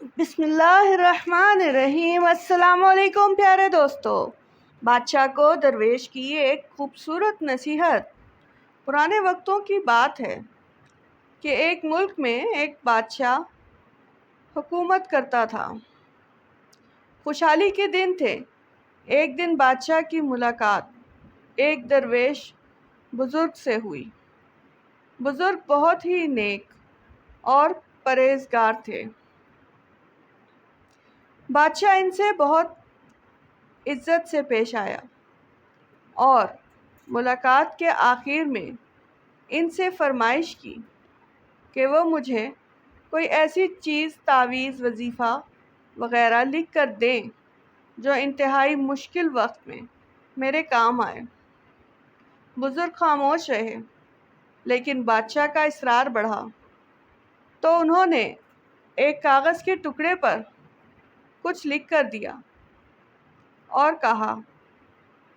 بسم اللہ الرحمن الرحیم۔ السلام علیکم پیارے دوستو۔ بادشاہ کو درویش کی ایک خوبصورت نصیحت۔ پرانے وقتوں کی بات ہے کہ ایک ملک میں ایک بادشاہ حکومت کرتا تھا۔ خوشحالی کے دن تھے۔ ایک دن بادشاہ کی ملاقات ایک درویش بزرگ سے ہوئی۔ بزرگ بہت ہی نیک اور پرہیزگار تھے۔ بادشاہ ان سے بہت عزت سے پیش آیا اور ملاقات کے آخر میں ان سے فرمائش کی کہ وہ مجھے کوئی ایسی چیز، تعویذ، وظیفہ وغیرہ لکھ کر دیں جو انتہائی مشکل وقت میں میرے کام آئے۔ بزرگ خاموش رہے، لیکن بادشاہ کا اصرار بڑھا تو انہوں نے ایک کاغذ کے ٹکڑے پر کچھ لکھ کر دیا اور کہا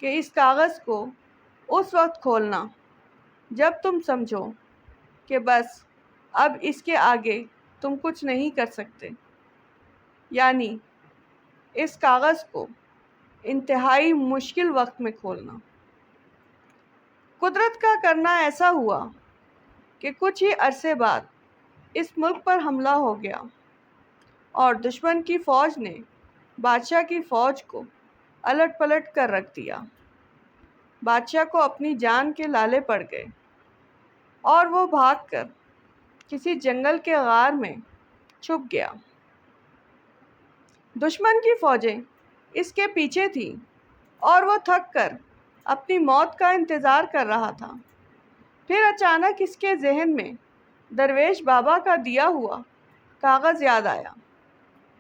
کہ اس کاغذ کو اس وقت کھولنا جب تم سمجھو کہ بس اب اس کے آگے تم کچھ نہیں کر سکتے، یعنی اس کاغذ کو انتہائی مشکل وقت میں کھولنا۔ قدرت کا کرنا ایسا ہوا کہ کچھ ہی عرصے بعد اس ملک پر حملہ ہو گیا اور دشمن کی فوج نے بادشاہ کی فوج کو الٹ پلٹ کر رکھ دیا۔ بادشاہ کو اپنی جان کے لالے پڑ گئے اور وہ بھاگ کر کسی جنگل کے غار میں چھپ گیا۔ دشمن کی فوجیں اس کے پیچھے تھیں اور وہ تھک کر اپنی موت کا انتظار کر رہا تھا۔ پھر اچانک اس کے ذہن میں درویش بابا کا دیا ہوا کاغذ یاد آیا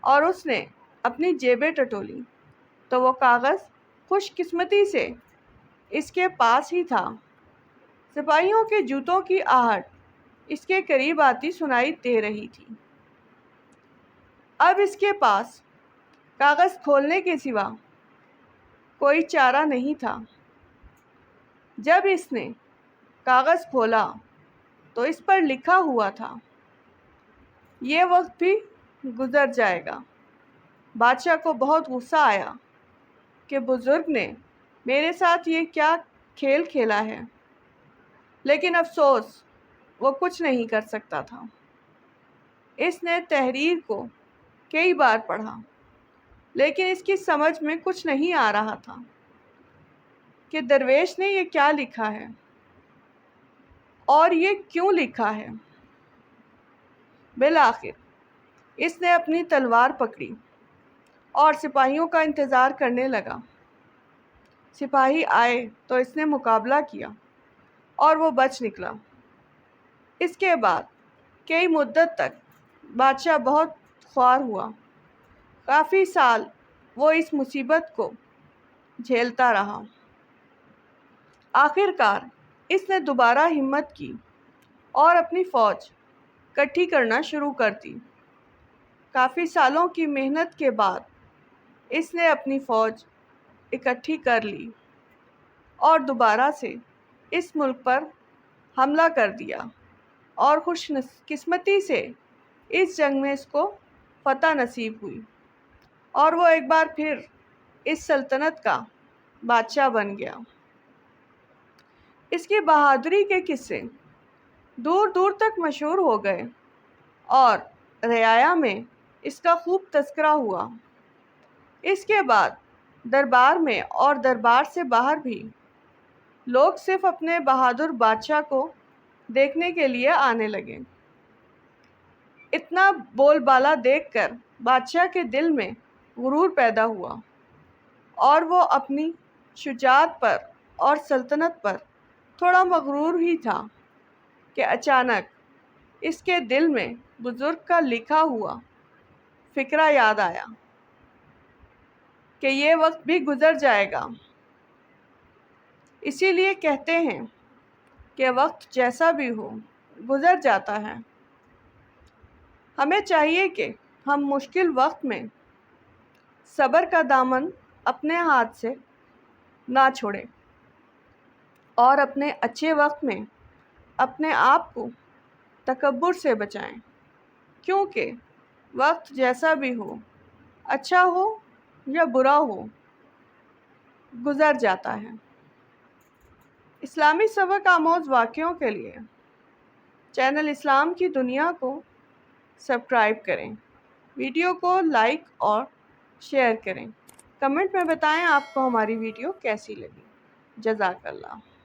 اور اس نے اپنی جیبیں ٹٹولی تو وہ کاغذ خوش قسمتی سے اس کے پاس ہی تھا۔ سپاہیوں کے جوتوں کی آہٹ اس کے قریب آتی سنائی دے رہی تھی۔ اب اس کے پاس کاغذ کھولنے کے سوا کوئی چارہ نہیں تھا۔ جب اس نے کاغذ کھولا تو اس پر لکھا ہوا تھا، یہ وقت بھی گزر جائے گا۔ بادشاہ کو بہت غصہ آیا کہ بزرگ نے میرے ساتھ یہ کیا کھیل کھیلا ہے، لیکن افسوس وہ کچھ نہیں کر سکتا تھا۔ اس نے تحریر کو کئی بار پڑھا، لیکن اس کی سمجھ میں کچھ نہیں آ رہا تھا کہ درویش نے یہ کیا لکھا ہے اور یہ کیوں لکھا ہے۔ بالآخر اس نے اپنی تلوار پکڑی اور سپاہیوں کا انتظار کرنے لگا۔ سپاہی آئے تو اس نے مقابلہ کیا اور وہ بچ نکلا۔ اس کے بعد کئی مدت تک بادشاہ بہت خوار ہوا۔ کافی سال وہ اس مصیبت کو جھیلتا رہا۔ آخر کار اس نے دوبارہ ہمت کی اور اپنی فوج اکٹھی کرنا شروع کر دی۔ کافی سالوں کی محنت کے بعد اس نے اپنی فوج اکٹھی کر لی اور دوبارہ سے اس ملک پر حملہ کر دیا اور خوش قسمتی سے اس جنگ میں اس کو فتح نصیب ہوئی اور وہ ایک بار پھر اس سلطنت کا بادشاہ بن گیا۔ اس کی بہادری کے قصے دور دور تک مشہور ہو گئے اور رعایا میں اس کا خوب تذکرہ ہوا۔ اس کے بعد دربار میں اور دربار سے باہر بھی لوگ صرف اپنے بہادر بادشاہ کو دیکھنے کے لیے آنے لگے۔ اتنا بول بالا دیکھ کر بادشاہ کے دل میں غرور پیدا ہوا اور وہ اپنی شجاعت پر اور سلطنت پر تھوڑا مغرور ہی تھا کہ اچانک اس کے دل میں بزرگ کا لکھا ہوا فقرہ یاد آیا کہ یہ وقت بھی گزر جائے گا۔ اسی لیے کہتے ہیں کہ وقت جیسا بھی ہو گزر جاتا ہے۔ ہمیں چاہیے کہ ہم مشکل وقت میں صبر کا دامن اپنے ہاتھ سے نہ چھوڑیں اور اپنے اچھے وقت میں اپنے آپ کو تکبر سے بچائیں، کیونکہ وقت جیسا بھی ہو، اچھا ہو یا برا ہو، گزر جاتا ہے۔ اسلامی سبق آموز واقعوں کے لیے چینل اسلام کی دنیا کو سبسکرائب کریں، ویڈیو کو لائک اور شیئر کریں۔ کمنٹ میں بتائیں آپ کو ہماری ویڈیو کیسی لگی۔ جزاک اللہ۔